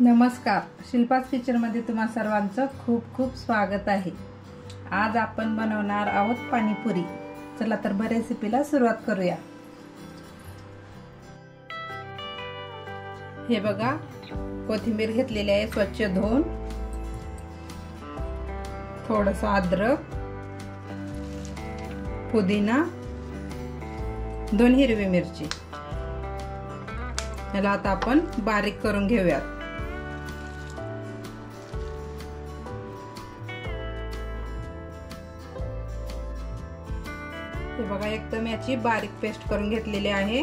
नमस्कार, शिल्पास किचनमध्ये तुम्हा सर्वांचं खूप खूप स्वागत आहे। आज आपण बनवणार आहोत पाणीपुरी। चला तर रेसिपीला सुरुवात करूया। हे बघा, कोथिंबीर घेतलेली आहे स्वच्छ धुवून, थोडंसं अद्रक, पुदिना, 2 हिरवी मिरची। याला आता आपण बारीक करून घेऊयात। हे बघा, एकदम याची बारीक पेस्ट करून घेतलेली आहे।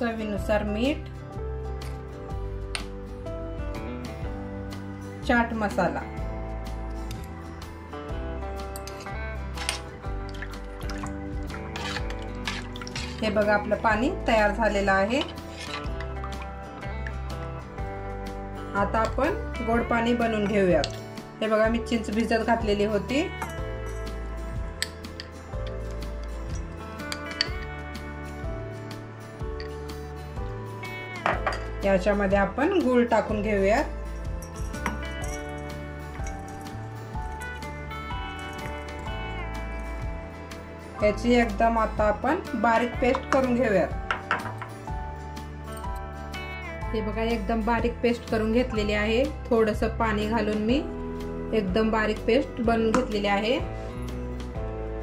चवीनुसार मीठ, चाट मसाला, हे बघा आपलं पाणी तयार झालेलं आहे। आता आपण गोड पाणी बनवून घेऊयात। हे बघा, मी चिंच भिजत घातलेली होती। याच्यामध्ये आपण गूळ टाकून घेऊयात। याची एकदम आता आपण बारीक पेस्ट करून घेऊयात। हे बघा, एकदम बारीक पेस्ट करून घेतलेली आहे। थोडंसं पाणी घालून मी एकदम बारीक पेस्ट बनवून घेतलेली आहे।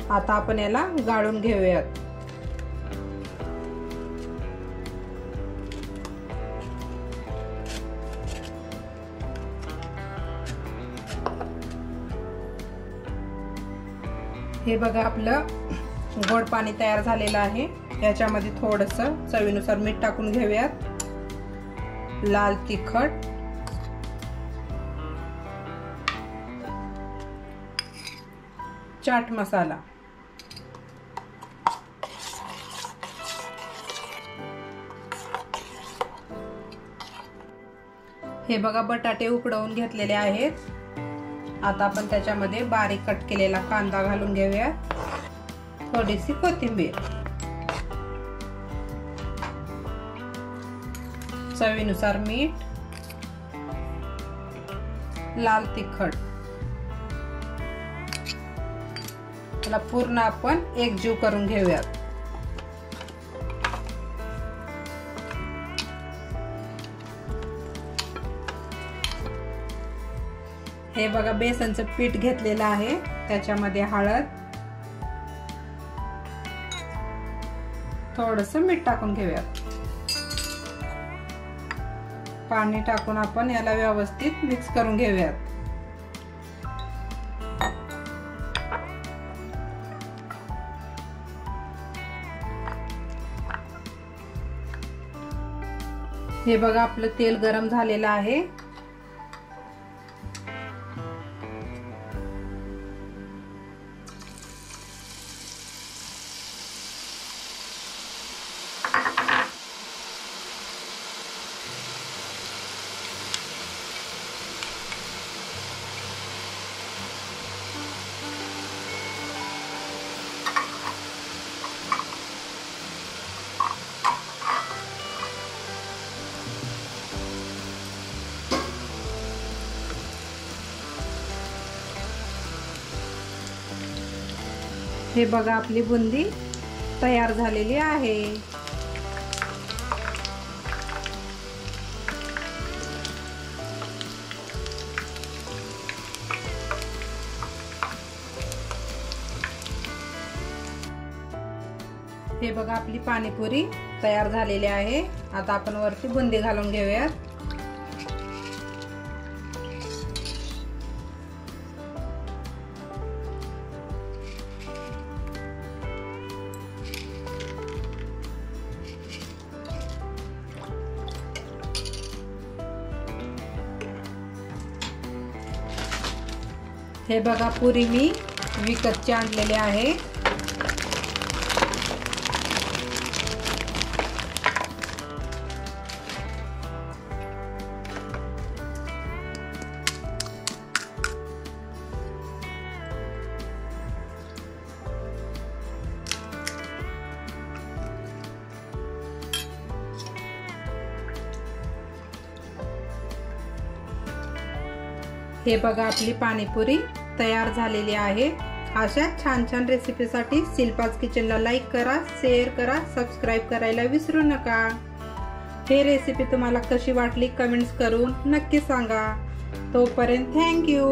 आता आपण याला गाळून घेऊयात। हे बघा, आपलं गोड पाणी तयार झालेलं आहे। याच्यामध्ये थोडंसं चवीनुसार मीठ टाकून घेऊयात, लाल तिखट, चाट मसाला, हे बघा बटाटे उकडवून घेतलेले आहेत। आता आपण त्याच्यामध्ये बारीक कट केलेला कांदा घालून घेऊया, थोडीशी कोथिंबीर, चवीनुसार मीठ, लाल तिखट। त्याला पूर्ण आपण एकजीव करून घेऊयात। हे बघा, बेसनचं पीठ घेतलेलं आहे। त्याच्यामध्ये हळद, थोडंसं मीठ टाकून घेऊयात। पाणी टाकून आपण याला व्यवस्थित मिक्स करून घेऊयात। हे बघा, आपलं तेल गरम झालेलं आहे। हे बघा, आपली बुंदी तयार झालेली आहे। हे बघा, आपली पाणीपुरी तयार झालेली आहे। आता आपण वरती बुंदी घालून घेऊयात। हे बघा, पुरी मी विकतची आणलेली आहे। हे बघा आपली पाणीपुरी तयार झालेली आहे। अशा छान छान रेसिपीसाठी शिल्पाज किचनला लाईक करा, शेअर करा, सबस्क्राईब करायला विसरू नका। हे रेसिपी तुम्हाला कशी वाटली कमेंट्स करून नक्की सांगा। तोपर्यंत थँक यू।